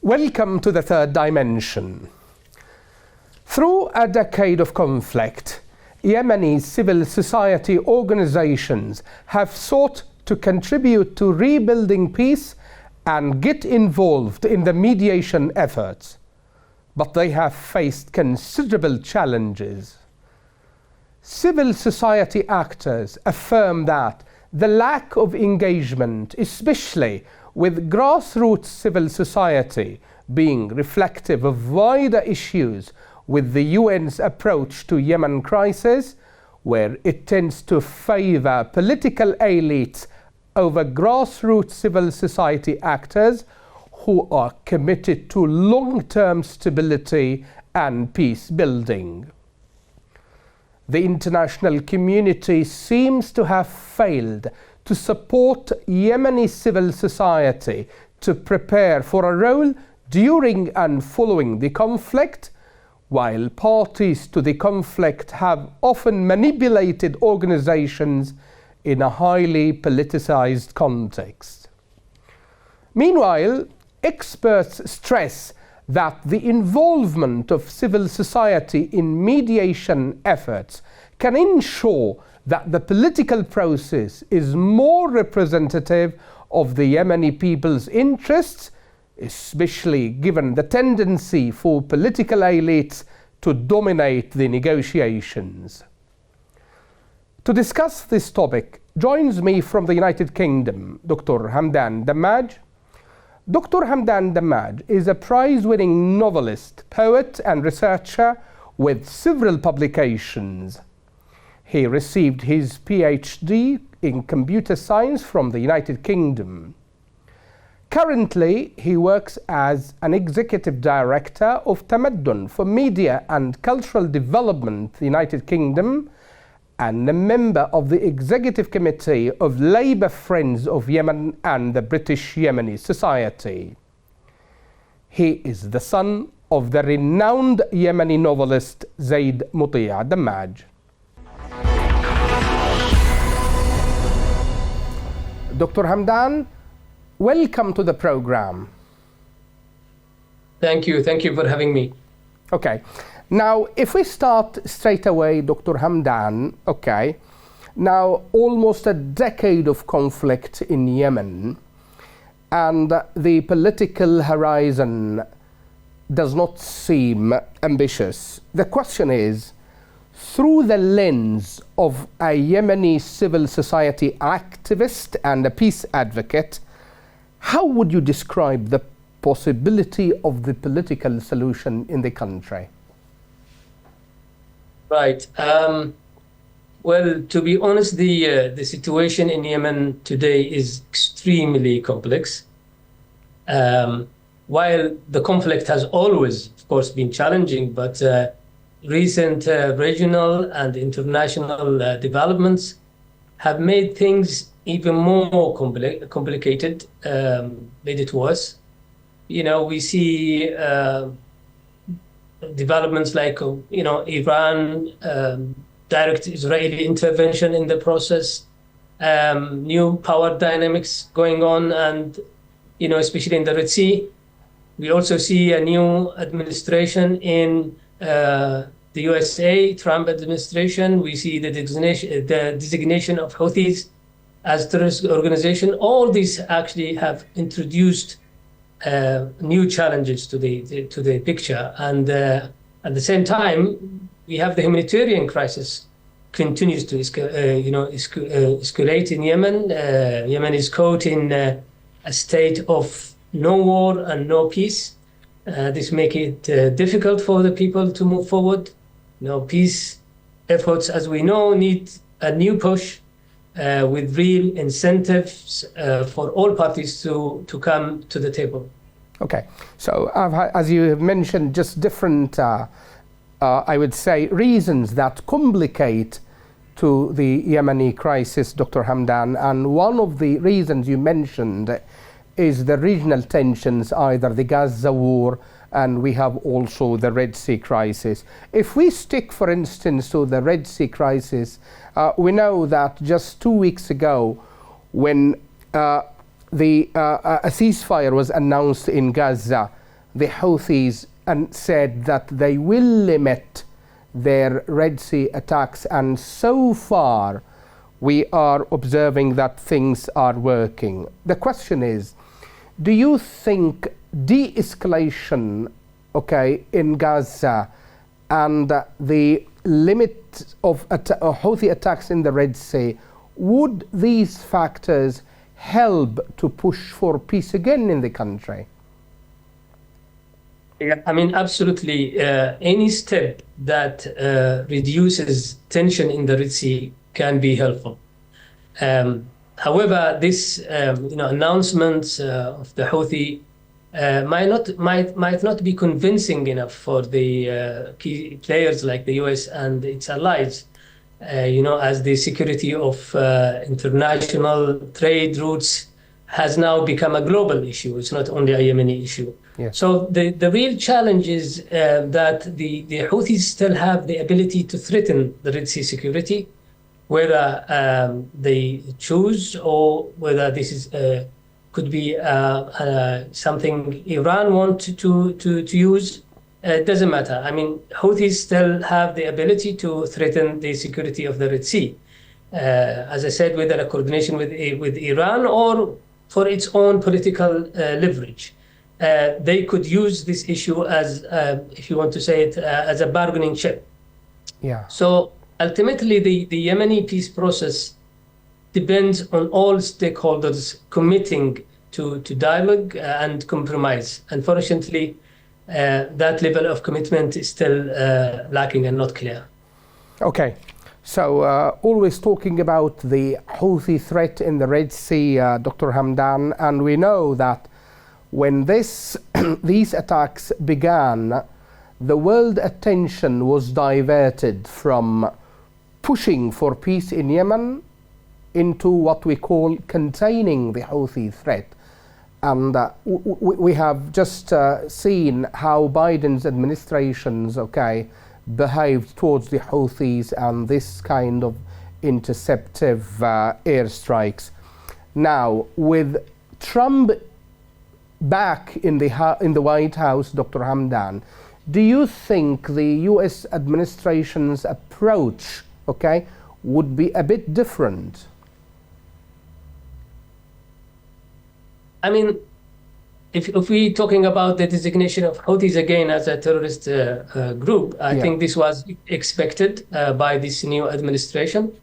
Welcome to the third dimension. Through a decade of conflict, Yemeni civil society organizations have sought to contribute to rebuilding peace and get involved in the mediation efforts, but they have faced considerable challenges. Civil society actors affirm that the lack of engagement, especially with grassroots civil society, being reflective of wider issues with the UN's approach to Yemen crisis, where it tends to favor political elites over grassroots civil society actors who are committed to long-term stability and peace building. The international community seems to have failed to support Yemeni civil society to prepare for a role during and following the conflict, while parties to the conflict have often manipulated organizations in a highly politicized context. Meanwhile, experts stress that the involvement of civil society in mediation efforts can ensure that the political process is more representative of the Yemeni people's interests, especially given the tendency for political elites to dominate the negotiations. To discuss this topic, joins me from the United Kingdom, Dr. Hamdan Dammag. Dr. Hamdan Dammag is a prize-winning novelist, poet, and researcher with several publications. He received his PhD in computer science from the United Kingdom. Currently, he works as an executive director of Dammag for media and cultural development, the United Kingdom, and a member of the executive committee of Labour Friends of Yemen and the British Yemeni Society. He is the son of the renowned Yemeni novelist Zaid Muti' Dammag. Dr. Hamdan, welcome to the program. Thank you for having me. Okay, now if we start straight away, Dr. Hamdan, okay, now almost a decade of conflict in Yemen, and the political horizon does not seem ambitious. The question is, through the lens of a Yemeni civil society activist and a peace advocate, how would you describe the possibility of the political solution in the country? Right. Well, to be honest, the situation in Yemen today is extremely complex. While the conflict has always, of course, been challenging, but recent regional and international developments have made things even more complicated, made it worse. You know, we see developments like, Iran, direct Israeli intervention in the process, new power dynamics going on, and, especially in the Red Sea. We also see a new administration in the USA, Trump administration. We see the designation of Houthis as terrorist organization. All these actually have introduced new challenges to the picture, and at the same time, we have the humanitarian crisis continues to escalate in Yemen. Yemen is caught in a state of no war and no peace. This makes it difficult for the people to move forward. Peace efforts, as we know, need a new push with real incentives for all parties to come to the table. Okay, so as you have mentioned, just different, I would say, reasons that complicate to the Yemeni crisis, Dr. Hamdan, and one of the reasons you mentioned is the regional tensions, either the Gaza war, and we have also the Red Sea crisis. If we stick, for instance, to the Red Sea crisis, we know that just 2 weeks ago, when a ceasefire was announced in Gaza, the Houthis and said that they will limit their Red Sea attacks, and so far we are observing that things are working. The question is, do you think de-escalation, in Gaza and the limit of Houthi attacks in the Red Sea, would these factors help to push for peace again in the country? Yeah, I mean, absolutely. Any step that reduces tension in the Red Sea can be helpful. However, this announcements of the Houthi might not be convincing enough for the key players like the US and its allies. As the security of international trade routes has now become a global issue. It's not only a Yemeni issue. Yes. So the real challenge is that the Houthis still have the ability to threaten the Red Sea security, whether they choose or whether this is could be something Iran wants to use. It doesn't matter. I mean, Houthis still have the ability to threaten the security of the Red Sea. As I said, whether a coordination with Iran or for its own political leverage. They could use this issue as, if you want to say it, as a bargaining chip. Yeah. So ultimately, the Yemeni peace process depends on all stakeholders committing to dialogue and compromise. Unfortunately, that level of commitment is still lacking and not clear. Okay. So always talking about the Houthi threat in the Red Sea, Dr. Hamdan, and we know that when these attacks began, the world attention was diverted from pushing for peace in Yemen into what we call containing the Houthi threat. And we have just seen how Biden's administrations, behaved towards the Houthis and this kind of interceptive airstrikes. Now, with Trump back in the White House, Dr. Hamdan, do you think the U.S. administration's approach, would be a bit different? I mean, if we're talking about the designation of Houthis again as a terrorist group, I think this was expected by this new administration.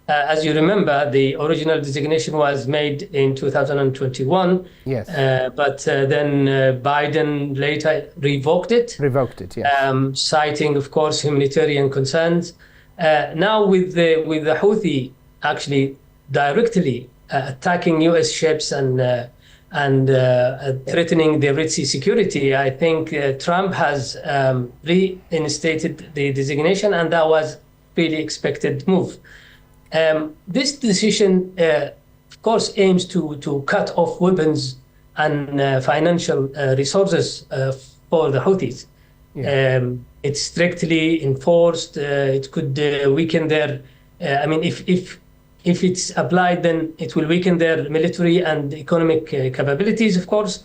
As you remember, the original designation was made in 2021. Yes. But then Biden later revoked it. Yes. Citing, of course, humanitarian concerns. Now with the Houthi actually directly attacking U.S. ships and threatening the Red Sea security, I think Trump has reinstated the designation, and that was really expected move. This decision, of course, aims to cut off weapons and financial resources for the Houthis. Yeah. It's strictly enforced. It could weaken their. If it's applied, then it will weaken their military and economic capabilities, of course.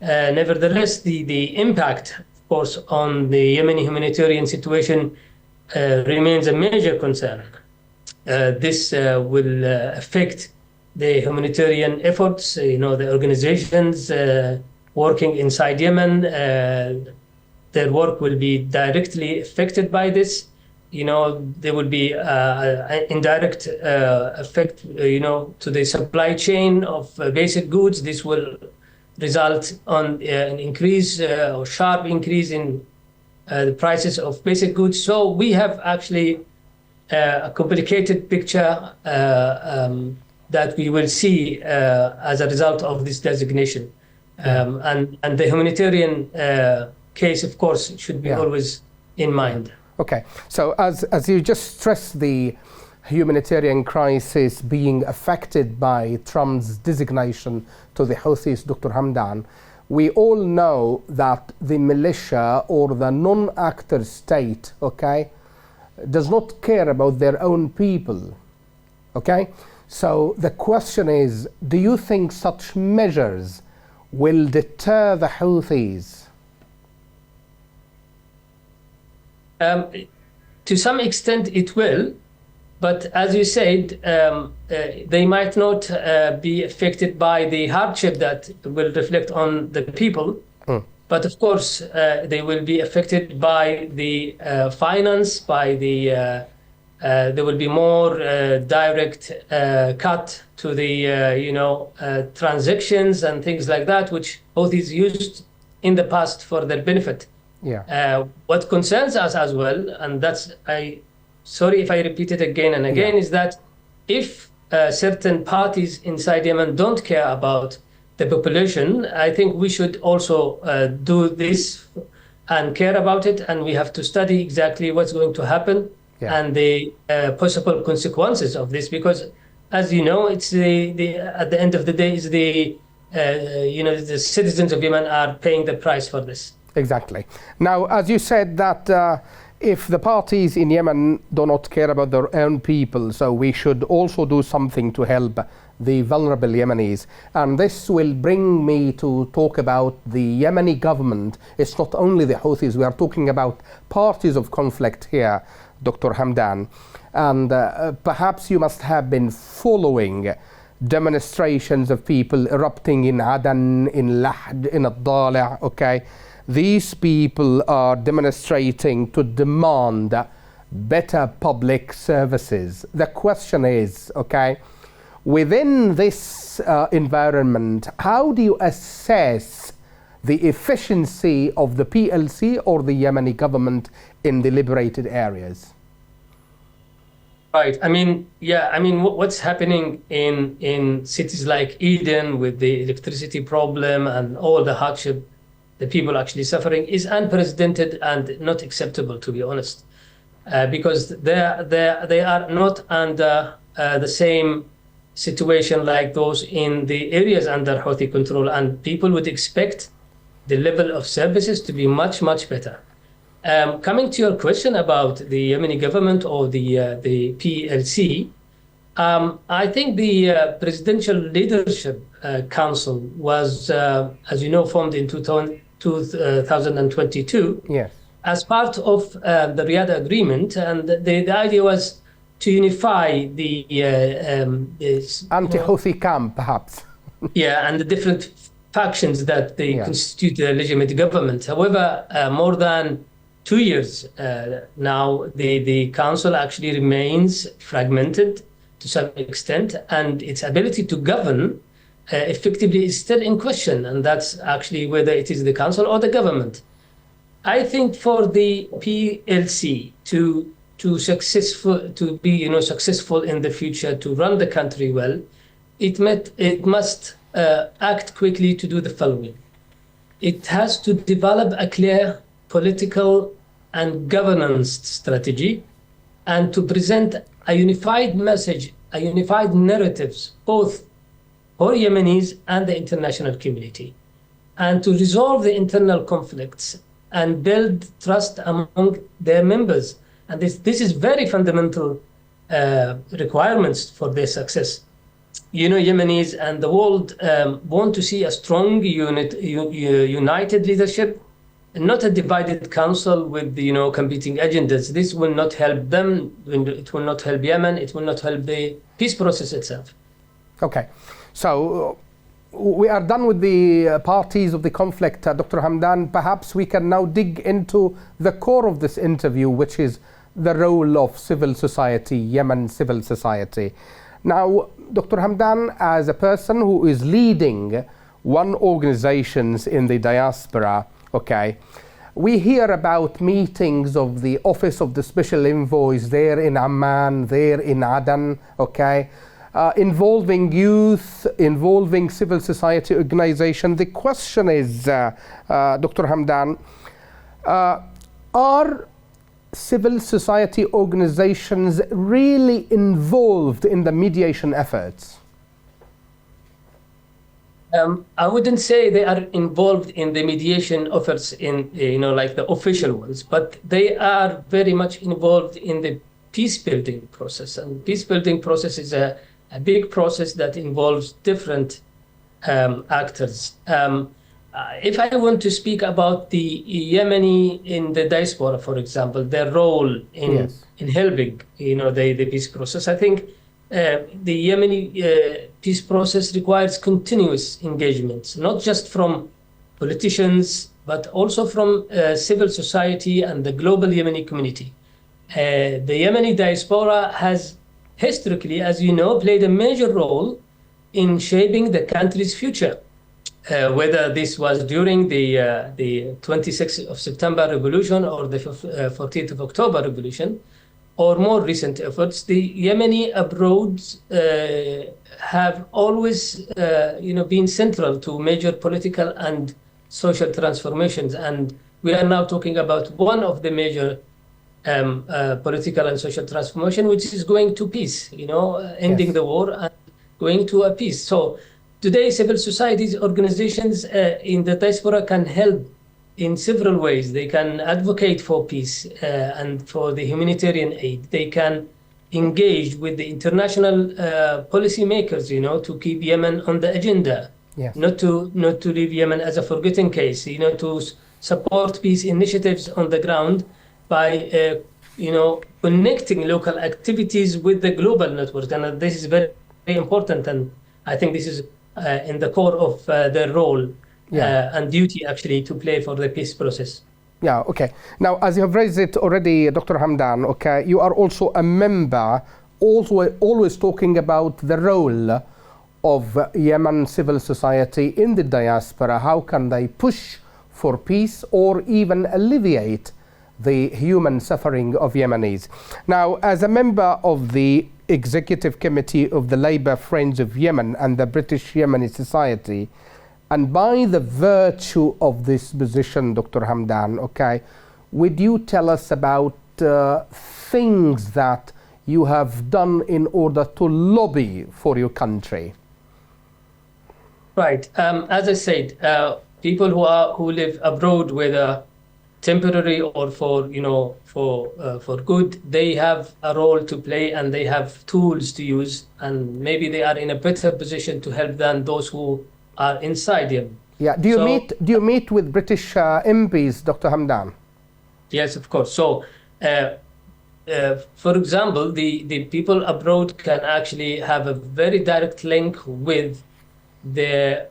Nevertheless, the impact, of course, on the Yemeni humanitarian situation remains a major concern. This will affect the humanitarian efforts, the organizations working inside Yemen. Their work will be directly affected by this. There will be indirect effect, to the supply chain of basic goods. This will result on an increase or sharp increase in the prices of basic goods. So we have actually a complicated picture that we will see as a result of this designation. And the humanitarian case, of course, should be always in mind. Okay, so as you just stressed, the humanitarian crisis being affected by Trump's designation to the Houthis, Dr. Hamdan, we all know that the militia or the non-actor state, does not care about their own people, So the question is, do you think such measures will deter the Houthis To some extent, it will. But as you said, they might not be affected by the hardship that will reflect on the people. But of course, they will be affected by the finance, by the there will be more direct cut to the transactions and things like that, which Houthis used in the past for their benefit. Yeah. What concerns us as well, and that's sorry if I repeat it again and again, is that if certain parties inside Yemen don't care about the population, I think we should also do this and care about it, and we have to study exactly what's going to happen and the possible consequences of this, because, as you know, it's at the end of the day, is the citizens of Yemen are paying the price for this. Exactly. Now, as you said that if the parties in Yemen do not care about their own people, so we should also do something to help the vulnerable Yemenis. And this will bring me to talk about the Yemeni government. It's not only the Houthis, we are talking about parties of conflict here, Dr. Hamdan. And perhaps you must have been following demonstrations of people erupting in Aden, in Lahd, in Al-Dali', okay? These people are demonstrating to demand better public services. The question is, okay, within this environment, how do you assess the efficiency of the PLC or the Yemeni government in the liberated areas? Right. I mean, what's happening in cities like Eden with the electricity problem and all the hardship the people actually suffering is unprecedented and not acceptable, to be honest, because they are not under the same situation like those in the areas under Houthi control, and people would expect the level of services to be much, much better. Coming to your question about the Yemeni government or the PLC, I think the Presidential Leadership Council was, as you know, formed in 2022 as part of the Riyadh Agreement, and the idea was to unify the anti-Houthi camp, perhaps. And the different factions that they constitute a legitimate government. However, more than 2 years now, the council actually remains fragmented to some extent, and its ability to govern effectively is still in question, and that's actually whether it is the council or the government. I think for the PLC to be successful in the future, to run the country well, it must act quickly to do the following. It has to develop a clear political and governance strategy, and to present a unified message, a unified narratives, both for Yemenis and the international community, and to resolve the internal conflicts and build trust among their members. And this is very fundamental requirements for their success. Yemenis and the world want to see a strong united leadership, and not a divided council with competing agendas. This will not help them. It will not help Yemen. It will not help the peace process itself. Okay, so we are done with the parties of the conflict, Dr. Hamdan. Perhaps we can now dig into the core of this interview, which is the role of civil society, Yemen civil society. Now, Dr. Hamdan, as a person who is leading one organizations in the diaspora, okay, we hear about meetings of the Office of the Special Envoys there in Amman, there in Aden, okay, involving youth, involving civil society organization. The question is, Dr. Hamdan, are civil society organizations really involved in the mediation efforts? I wouldn't say they are involved in the mediation efforts in, like the official ones, but they are very much involved in the peace-building process. And peace-building process is a big process that involves different actors. if I want to speak about the Yemeni in the diaspora, for example, their role in helping, the peace process, I think the Yemeni peace process requires continuous engagement, not just from politicians, but also from civil society and the global Yemeni community. The Yemeni diaspora has historically, as you know, played a major role in shaping the country's future. Whether this was during the 26th of September revolution or the 14th of October revolution, or more recent efforts, the Yemeni abroad have always, been central to major political and social transformations. And we are now talking about one of the major political and social transformation, which is going to peace, ending the war and going to a peace. So today, civil societies organizations in the diaspora can help in several ways. They can advocate for peace and for the humanitarian aid. They can engage with the international policymakers, to keep Yemen on the agenda, not to leave Yemen as a forgotten case, to support peace initiatives on the ground by, connecting local activities with the global network. And this is very, very important. And I think this is in the core of their role and duty, actually, to play for the peace process. Yeah, okay. Now, as you have raised it already, Dr. Hamdan, okay, you are also a member, always talking about the role of Yemen civil society in the diaspora. How can they push for peace or even alleviate the human suffering of Yemenis? Now, as a member of the Executive Committee of the Labour Friends of Yemen and the British Yemeni Society, and by the virtue of this position, Dr. Hamdan, okay, would you tell us about things that you have done in order to lobby for your country? Right. As I said, people who live abroad, whether temporary or for good, they have a role to play and they have tools to use, and maybe they are in a better position to help than those who are inside Yemen. Yeah. Do you meet with British MPs, Dr. Hamdan? Yes, of course. So, for example, the people abroad can actually have a very direct link with the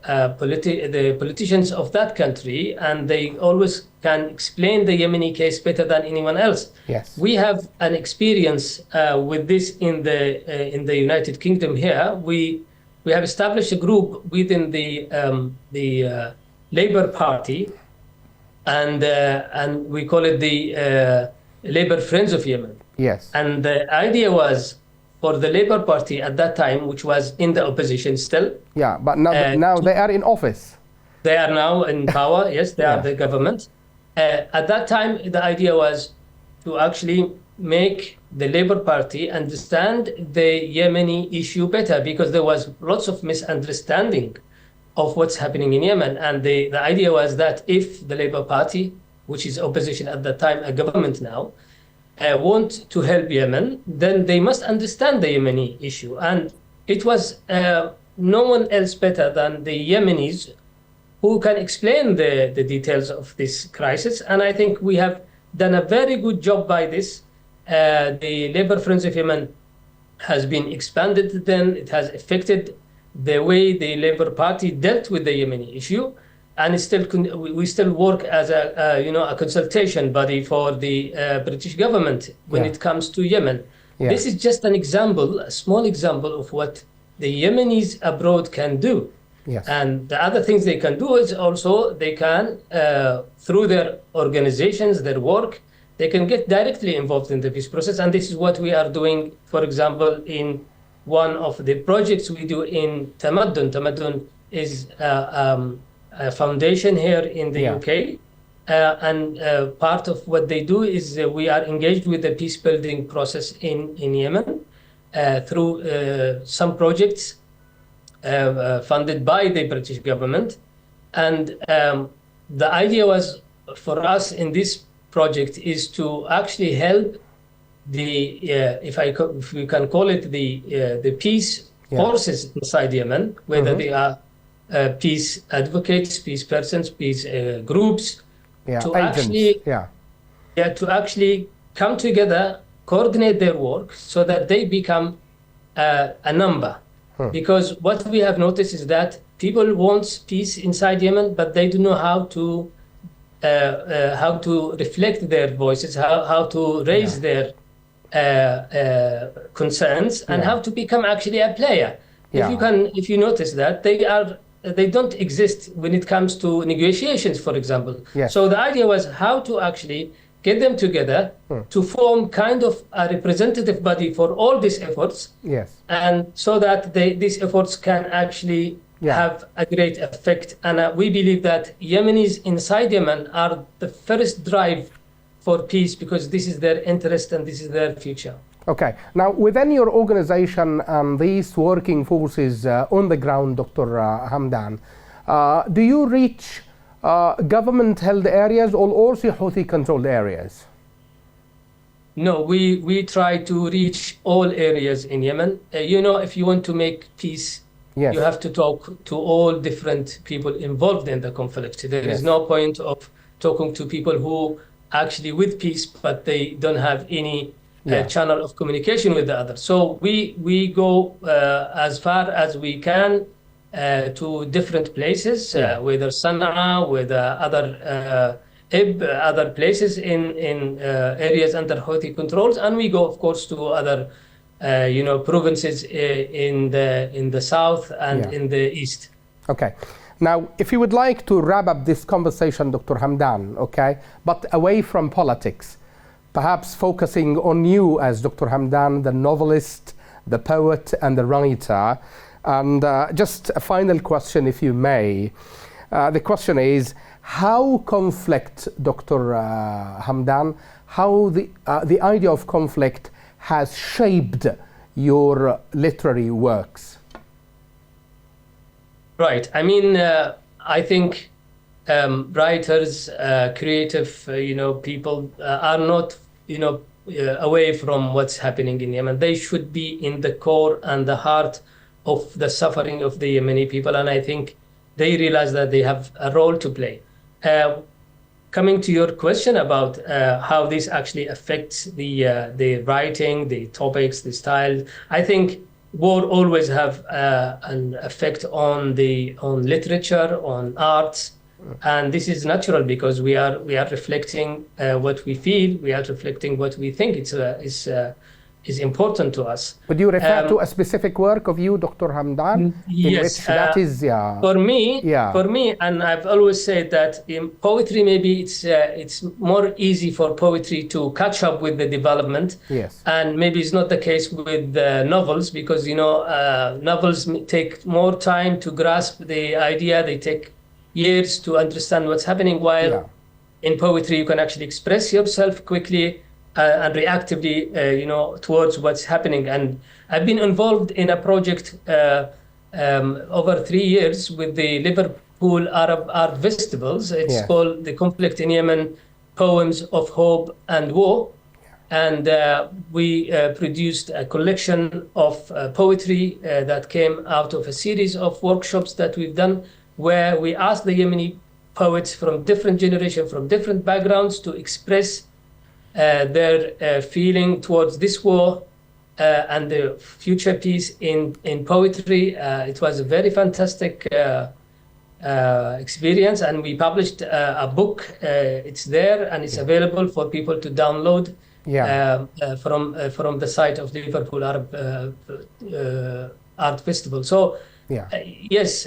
politicians of that country, and they always can explain the Yemeni case better than anyone else. Yes. We have an experience with this in the United Kingdom here. We have established a group within the Labour Party, and we call it the Labour Friends of Yemen. Yes. And the idea was for the Labour Party at that time, which was in the opposition still. Yeah, but now they are in office. They are now in power, yes, they are the government. At that time, the idea was to actually make the Labour Party understand the Yemeni issue better, because there was lots of misunderstanding of what's happening in Yemen. And the idea was that if the Labour Party, which is opposition at that time, a government now, want to help Yemen, then they must understand the Yemeni issue. And it was no one else better than the Yemenis who can explain the details of this crisis. And I think we have done a very good job by this. The Labour Friends of Yemen has been expanded then. It has affected the way the Labour Party dealt with the Yemeni issue. And we still work as a consultation body for the British government when it comes to Yemen. Yeah. This is just an example, a small example of what the Yemenis abroad can do. Yes. And the other things they can do is also they can, through their organizations, their work, they can get directly involved in the peace process. And this is what we are doing, for example, in one of the projects we do in Tamaddun. Tamaddun is a foundation here in the UK. And part of what they do is we are engaged with the peace-building process in Yemen through some projects funded by the British government. And the idea was for us in this project is to actually help the, if we can call it the peace forces inside Yemen, whether they are peace advocates, peace persons, peace groups to agents. actually come together, coordinate their work so that they become a number. Because what we have noticed is that people want peace inside Yemen, but they don't know how to reflect their voices, how to raise their concerns, and how to become actually a player. If you notice that they don't exist when it comes to negotiations, for example. So the idea was how to actually get them together to form kind of a representative body for all these efforts, and so that these efforts can actually have a great effect. And we believe that Yemenis inside Yemen are the first drive for peace, because this is their interest and this is their future. Okay. Now, within your organization and these working forces on the ground, Dr. Hamdan, do you reach government-held areas or also Houthi-controlled areas? No, we try to reach all areas in Yemen. If you want to make peace, you have to talk to all different people involved in the conflict. There is no point of talking to people who actually with peace, but they don't have any channel of communication with the others. So we go as far as we can to different places, whether Sana'a, whether other other places in areas under Houthi controls, and we go, of course, to other provinces in the south and in the east. Okay. Now, if you would like to wrap up this conversation, Dr. Hamdan, okay, but away from politics, perhaps focusing on you as Dr. Hamdan, the novelist, the poet, and the writer. And just a final question, if you may. The question is, how conflict, Dr. Hamdan, how the idea of conflict has shaped your literary works? Right. I mean, I think writers, creative, people are not, away from what's happening in Yemen. They should be in the core and the heart of the suffering of the Yemeni people, and I think they realize that they have a role to play. Coming to your question about how this actually affects the writing, the topics, the style, I think war always have an effect on literature, on arts, and this is natural because we are reflecting what we feel, we are reflecting what we think is important to us. Would you refer to a specific work of you, Dr. Hamdan? Yes, that is, for me, and I've always said that in poetry, maybe it's more easy for poetry to catch up with the development. Yes. And maybe it's not the case with novels, because novels take more time to grasp the idea. They take years to understand what's happening, while in poetry you can actually express yourself quickly and reactively, towards what's happening. And I've been involved in a project over 3 years with the Liverpool Arab Art Festivals. It's called The Conflict in Yemen, Poems of Hope and War. And we produced a collection of poetry that came out of a series of workshops that we've done, where we asked the Yemeni poets from different generations, from different backgrounds, to express their feeling towards this war and the future peace in poetry. It was a very fantastic experience, and we published a book. It's there and it's available for people to download from the site of the Liverpool Arab Art Festival. So yes,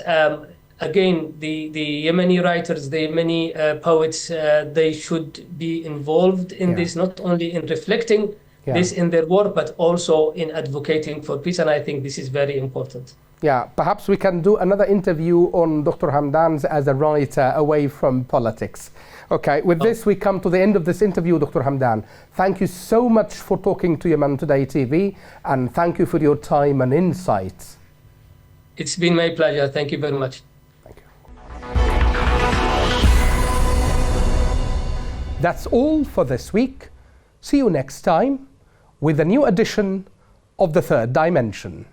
again, the Yemeni writers, the Yemeni poets, they should be involved in this, not only in reflecting this in their work, but also in advocating for peace. And I think this is very important. Yeah, perhaps we can do another interview on Dr. Hamdan's as a writer away from politics. Okay, with this we come to the end of this interview, Dr. Hamdan. Thank you so much for talking to Yemen Today TV, and thank you for your time and insights. It's been my pleasure. Thank you very much. That's all for this week. See you next time with a new edition of The Third Dimension.